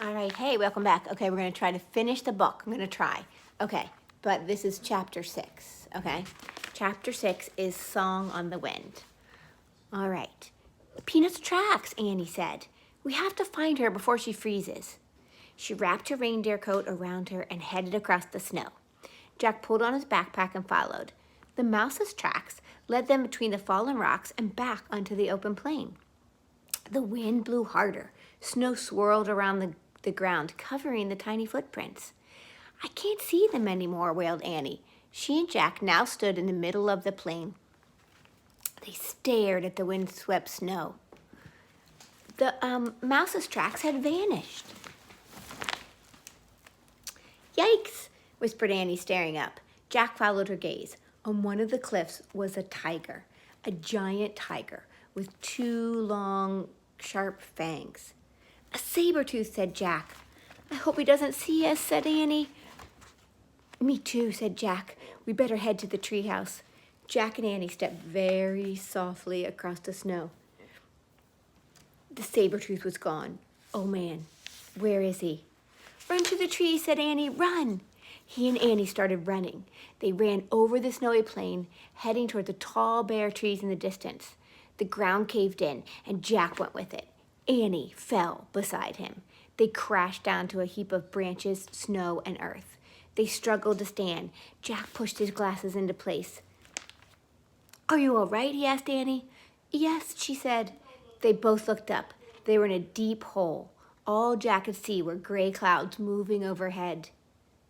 All right, hey, welcome back. Okay, we're gonna try to finish the book. I'm gonna try. Okay, but this is chapter 6, okay? Chapter 6 is Song on the Wind. All right. Peanut's tracks, Annie said. We have to find her before she freezes. She wrapped her reindeer coat around her and headed across the snow. Jack pulled on his backpack and followed. The mouse's tracks led them between the fallen rocks and back onto the open plain. The wind blew harder. Snow swirled around the ground, covering the tiny footprints. I can't see them anymore, wailed Annie. She and Jack now stood in the middle of the plain. They stared at the wind-swept snow. The mouse's tracks had vanished. Yikes, whispered Annie, staring up. Jack followed her gaze. On one of the cliffs was a tiger, a giant tiger with 2 long, sharp fangs. A Sabertooth, said Jack. I hope he doesn't see us, said Annie. Me too, said Jack. We better head to the treehouse. Jack and Annie stepped very softly across the snow. The Sabertooth was gone. Oh man, where is he? Run to the tree, said Annie, run. He and Annie started running. They ran over the snowy plain, heading toward the tall bare trees in the distance. The ground caved in, and Jack went with it. Annie fell beside him. They crashed down to a heap of branches, snow, and earth. They struggled to stand. Jack pushed his glasses into place. Are you all right? He asked Annie. Yes, she said. They both looked up. They were in a deep hole. All Jack could see were gray clouds moving overhead.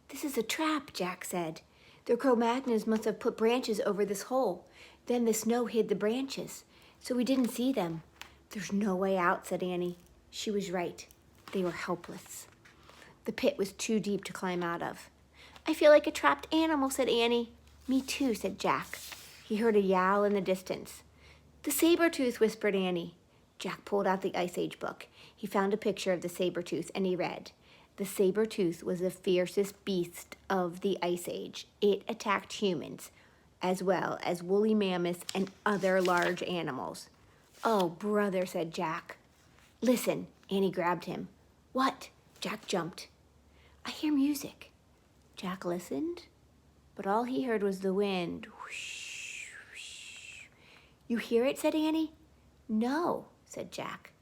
This is a trap, Jack said. The Cro-Magnons must have put branches over this hole. Then the snow hid the branches, so we didn't see them. There's no way out, said Annie. She was right. They were helpless. The pit was too deep to climb out of. I feel like a trapped animal, said Annie. Me too, said Jack. He heard a yowl in the distance. The Sabertooth, whispered Annie. Jack pulled out the Ice Age book. He found a picture of the Sabertooth, and he read. The Sabertooth was the fiercest beast of the Ice Age. It attacked humans, as well as woolly mammoths and other large animals. Oh, brother, said Jack. Listen, Annie grabbed him. What? Jack jumped. I hear music. Jack listened, but all he heard was the wind. Whoosh, whoosh. You hear it, said Annie. No, said Jack.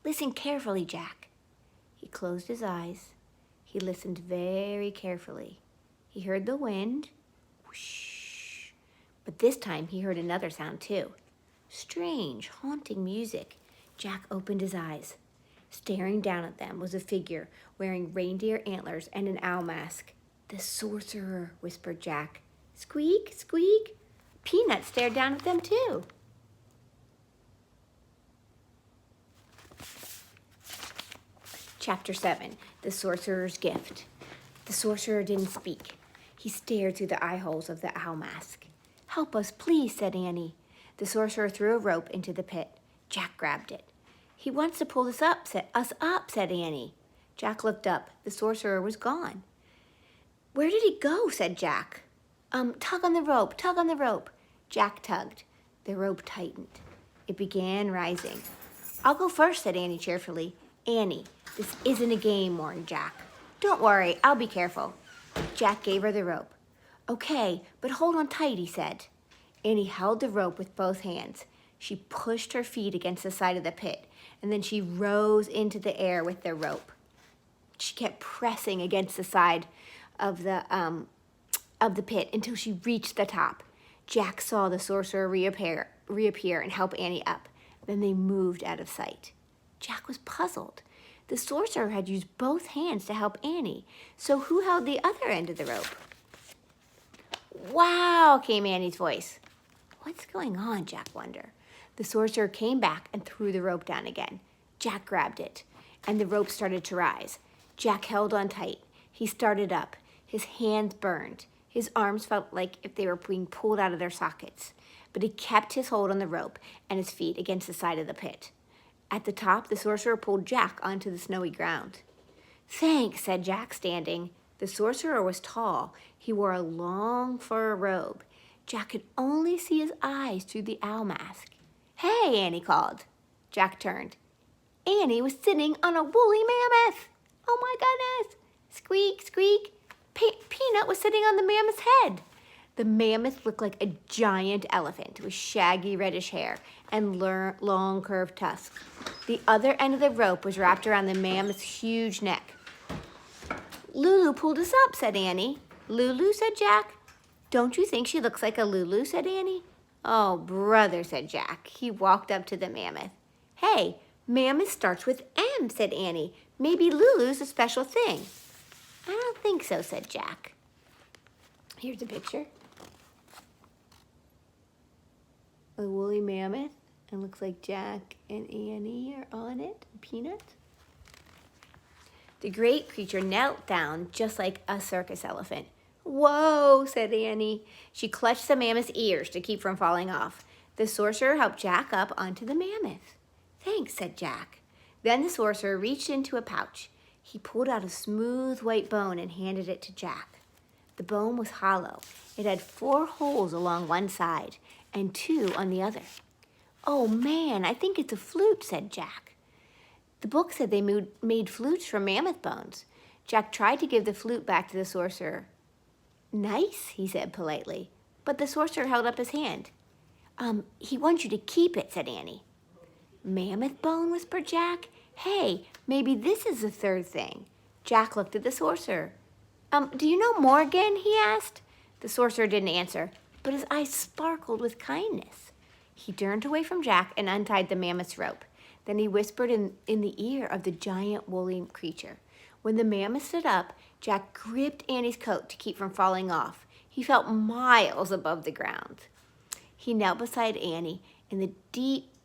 Listen carefully, Jack. He closed his eyes. He listened very carefully. He heard the wind, whoosh, but this time he heard another sound too. Strange, haunting music. Jack opened his eyes. Staring down at them was a figure wearing reindeer antlers and an owl mask. The sorcerer, whispered Jack. Squeak, squeak. Peanut stared down at them too. Chapter 7, The Sorcerer's Gift. The sorcerer didn't speak. He stared through the eye holes of the owl mask. Help us, please, said Annie. The sorcerer threw a rope into the pit. Jack grabbed it. He wants to pull us up, said Annie. Jack looked up. The sorcerer was gone. Where did he go, said Jack. Tug on the rope, tug on the rope. Jack tugged. The rope tightened. It began rising. I'll go first, said Annie cheerfully. Annie, this isn't a game, warned Jack. Don't worry, I'll be careful. Jack gave her the rope. Okay, but hold on tight, he said. Annie held the rope with both hands. She pushed her feet against the side of the pit, and then she rose into the air with the rope. She kept pressing against the side of the pit until she reached the top. Jack saw the sorcerer reappear and help Annie up. Then they moved out of sight. Jack was puzzled. The sorcerer had used both hands to help Annie, so who held the other end of the rope? Wow, came Annie's voice. What's going on, Jack wondered. The sorcerer came back and threw the rope down again. Jack grabbed it, and the rope started to rise. Jack held on tight. He started up. His hands burned. His arms felt like if they were being pulled out of their sockets. But he kept his hold on the rope and his feet against the side of the pit. At the top, the sorcerer pulled Jack onto the snowy ground. Thanks, said Jack, standing. The sorcerer was tall. He wore a long fur robe. Jack could only see his eyes through the owl mask. Hey, Annie called. Jack turned. Annie was sitting on a woolly mammoth. Oh my goodness! Squeak, squeak. Peanut was sitting on the mammoth's head. The mammoth looked like a giant elephant with shaggy reddish hair and long curved tusks. The other end of the rope was wrapped around the mammoth's huge neck. Lulu pulled us up, said Annie. Lulu, said Jack. Don't you think she looks like a Lulu, said Annie. Oh, brother, said Jack. He walked up to the mammoth. Hey, mammoth starts with M, said Annie. Maybe Lulu's a special thing. I don't think so, said Jack. Here's a picture. A woolly mammoth, and looks like Jack and Annie are on it, Peanut. The great creature knelt down just like a circus elephant. Whoa, said Annie. She clutched the mammoth's ears to keep from falling off. The sorcerer helped Jack up onto the mammoth. Thanks, said Jack. Then the sorcerer reached into a pouch. He pulled out a smooth white bone and handed it to Jack. The bone was hollow. It had 4 holes along one side and 2 on the other. Oh man, I think it's a flute, said Jack. The book said they made flutes from mammoth bones. Jack tried to give the flute back to the sorcerer. Nice, he said politely, but the sorcerer held up his hand. He wants you to keep it, said Annie. Mammoth bone, whispered Jack. Hey, maybe this is the third thing. Jack looked at the sorcerer. Do you know Morgan? He asked. The sorcerer didn't answer, but his eyes sparkled with kindness. He turned away from Jack and untied the mammoth's rope. Then he whispered in the ear of the giant woolly creature. When the mammoth stood up, Jack gripped Annie's coat to keep from falling off. He felt miles above the ground. He knelt beside Annie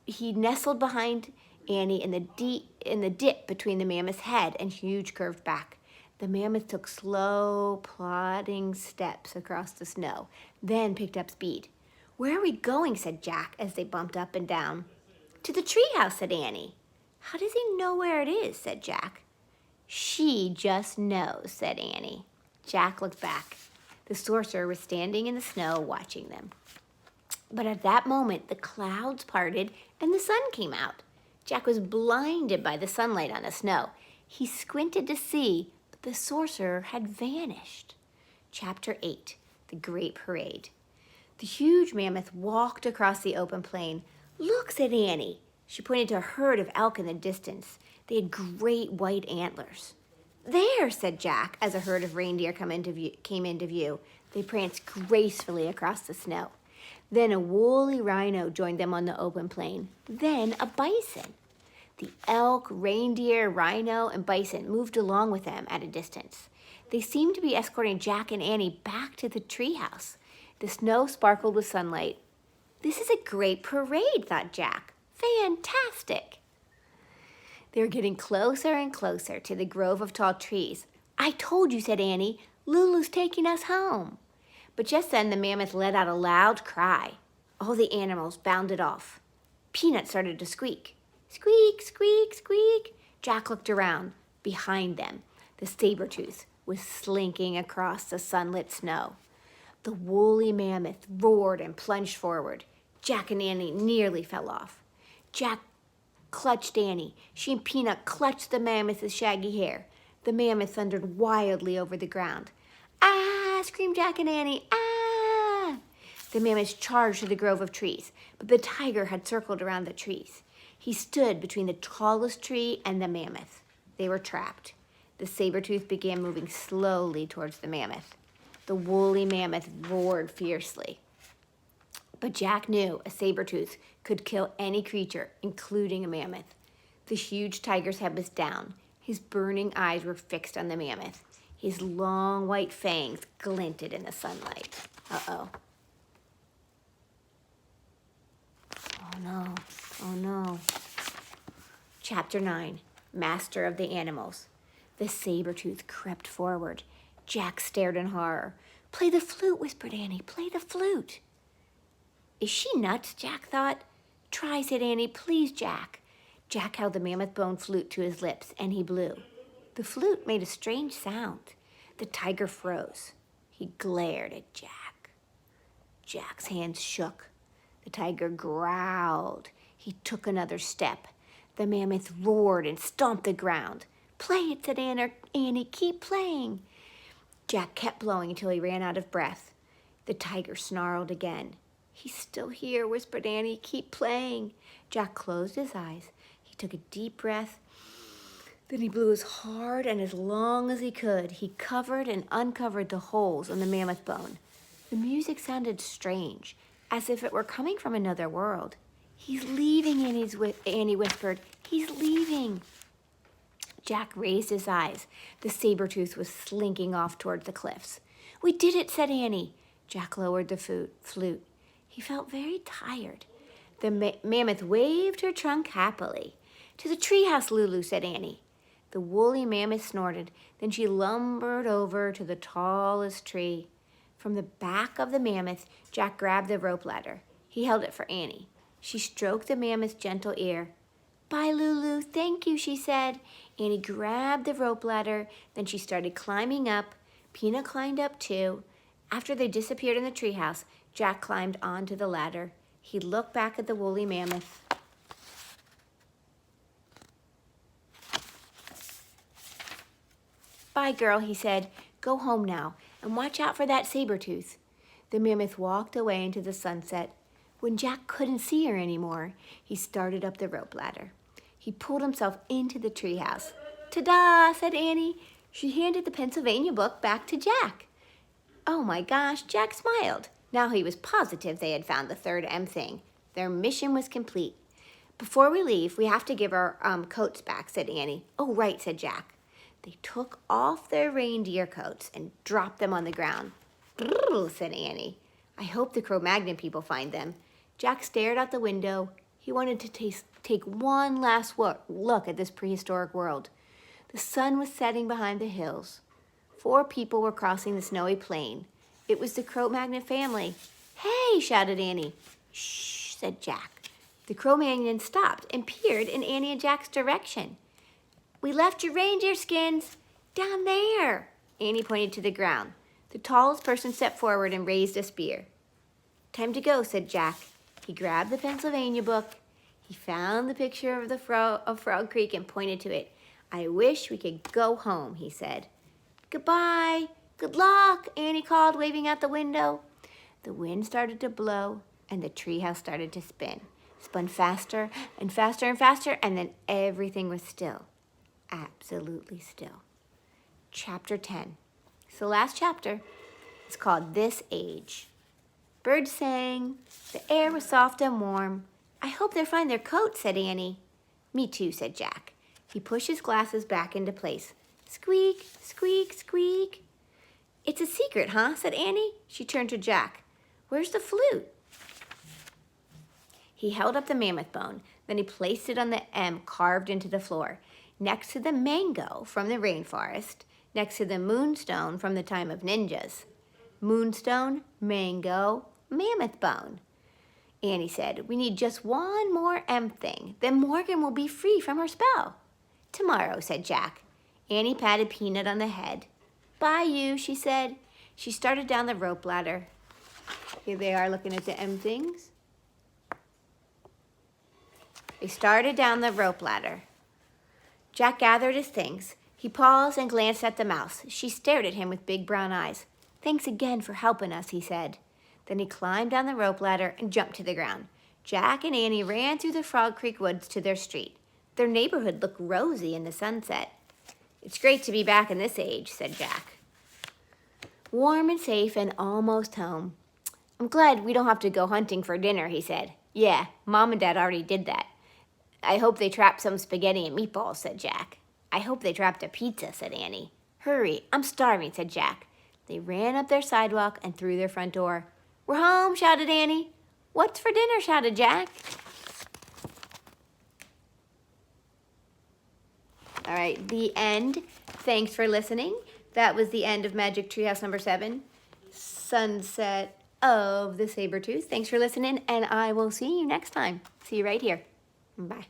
he nestled behind Annie in the dip between the mammoth's head and huge curved back. The mammoth took slow, plodding steps across the snow, then picked up speed. Where are we going, said Jack as they bumped up and down. To the treehouse, said Annie. How does he know where it is, said Jack. She just knows, said Annie. Jack looked back. The sorcerer was standing in the snow watching them. But at that moment, the clouds parted and the sun came out. Jack was blinded by the sunlight on the snow. He squinted to see, but the sorcerer had vanished. Chapter 8, The Great Parade. The huge mammoth walked across the open plain. Look, said Annie. She pointed to a herd of elk in the distance. They had great white antlers. There, said Jack, as a herd of reindeer came into view. They pranced gracefully across the snow. Then a woolly rhino joined them on the open plain. Then a bison. The elk, reindeer, rhino, and bison moved along with them at a distance. They seemed to be escorting Jack and Annie back to the treehouse. The snow sparkled with sunlight. This is a great parade, thought Jack. Fantastic! They were getting closer and closer to the grove of tall trees. I told you, said Annie, Lulu's taking us home. But just then the mammoth let out a loud cry. All the animals bounded off. Peanut started to squeak. Squeak, squeak, squeak. Jack looked around. Behind them, the Sabertooth was slinking across the sunlit snow. The woolly mammoth roared and plunged forward. Jack and Annie nearly fell off. Jack clutched Annie. She and Peanut clutched the mammoth's shaggy hair. The mammoth thundered wildly over the ground. Ah! Screamed Jack and Annie. Ah! The mammoth charged to the grove of trees, but the tiger had circled around the trees. He stood between the tallest tree and the mammoth. They were trapped. The Sabertooth began moving slowly towards the mammoth. The woolly mammoth roared fiercely. But Jack knew a Sabertooth could kill any creature, including a mammoth. The huge tiger's head was down. His burning eyes were fixed on the mammoth. His long white fangs glinted in the sunlight. Uh-oh. Oh no, oh no. Chapter 9, Master of the Animals. The Sabertooth crept forward. Jack stared in horror. Play the flute, whispered Annie. Play the flute. Is she nuts? Jack thought. Try, said Annie. Please, Jack. Jack held the mammoth bone flute to his lips, and he blew. The flute made a strange sound. The tiger froze. He glared at Jack. Jack's hands shook. The tiger growled. He took another step. The mammoth roared and stomped the ground. Play it, said Annie. Keep playing. Jack kept blowing until he ran out of breath. The tiger snarled again. He's still here, whispered Annie. Keep playing. Jack closed his eyes. He took a deep breath. Then he blew as hard and as long as he could. He covered and uncovered the holes in the mammoth bone. The music sounded strange, as if it were coming from another world. He's leaving, Annie whispered. He's leaving. Jack raised his eyes. The Sabertooth was slinking off toward the cliffs. We did it, said Annie. Jack lowered the flute. He felt very tired. The mammoth waved her trunk happily. To the treehouse, Lulu, said Annie. The woolly mammoth snorted. Then she lumbered over to the tallest tree. From the back of the mammoth, Jack grabbed the rope ladder. He held it for Annie. She stroked the mammoth's gentle ear. Bye, Lulu. Thank you, she said. Annie grabbed the rope ladder. Then she started climbing up. Peanut climbed up too. After they disappeared in the treehouse, Jack climbed onto the ladder. He looked back at the woolly mammoth. Bye, girl, he said. Go home now and watch out for that Sabertooth. The mammoth walked away into the sunset. When Jack couldn't see her anymore, he started up the rope ladder. He pulled himself into the treehouse. Ta-da, said Annie. She handed the Pennsylvania book back to Jack. Oh my gosh, Jack smiled. Now he was positive they had found the third M thing. Their mission was complete. Before we leave, we have to give our coats back, said Annie. Oh, right, said Jack. They took off their reindeer coats and dropped them on the ground. Brrr, said Annie. I hope the Cro-Magnon people find them. Jack stared out the window. He wanted to take one last look at this prehistoric world. The sun was setting behind the hills. 4 people were crossing the snowy plain. It was the Cro-Magnon family. Hey, shouted Annie. Shh, said Jack. The Cro-Magnon stopped and peered in Annie and Jack's direction. We left your reindeer skins down there. Annie pointed to the ground. The tallest person stepped forward and raised a spear. Time to go, said Jack. He grabbed the Pennsylvania book. He found the picture of Frog Creek and pointed to it. I wish we could go home, he said. Goodbye. Good luck, Annie called, waving out the window. The wind started to blow, and the treehouse started to spin. Spun faster and faster and faster, and then everything was still. Absolutely still. Chapter 10. It's the last chapter. It's called This Age. Birds sang. The air was soft and warm. I hope they find their coats, said Annie. Me too, said Jack. He pushed his glasses back into place. Squeak, squeak, squeak. It's a secret, huh? Said Annie. She turned to Jack. Where's the flute? He held up the mammoth bone. Then he placed it on the M carved into the floor, next to the mango from the rainforest, next to the moonstone from the time of ninjas. Moonstone, mango, mammoth bone. Annie said, we need just one more M thing. Then Morgan will be free from her spell. Tomorrow, said Jack. Annie patted Peanut on the head. Bye, you, she said. She started down the rope ladder. Here they are looking at the M things. They started down the rope ladder. Jack gathered his things. He paused and glanced at the mouse. She stared at him with big brown eyes. Thanks again for helping us, he said. Then he climbed down the rope ladder and jumped to the ground. Jack and Annie ran through the Frog Creek woods to their street. Their neighborhood looked rosy in the sunset. It's great to be back in this age, said Jack. Warm and safe and almost home. I'm glad we don't have to go hunting for dinner, he said. Yeah, Mom and Dad already did that. I hope they trapped some spaghetti and meatballs, said Jack. I hope they trapped a pizza, said Annie. Hurry, I'm starving, said Jack. They ran up their sidewalk and through their front door. We're home, shouted Annie. What's for dinner, shouted Jack. All right, the end. Thanks for listening. That was the end of Magic Treehouse number 7, Sunset of the Sabertooth. Thanks for listening, and I will see you next time. See you right here. Bye.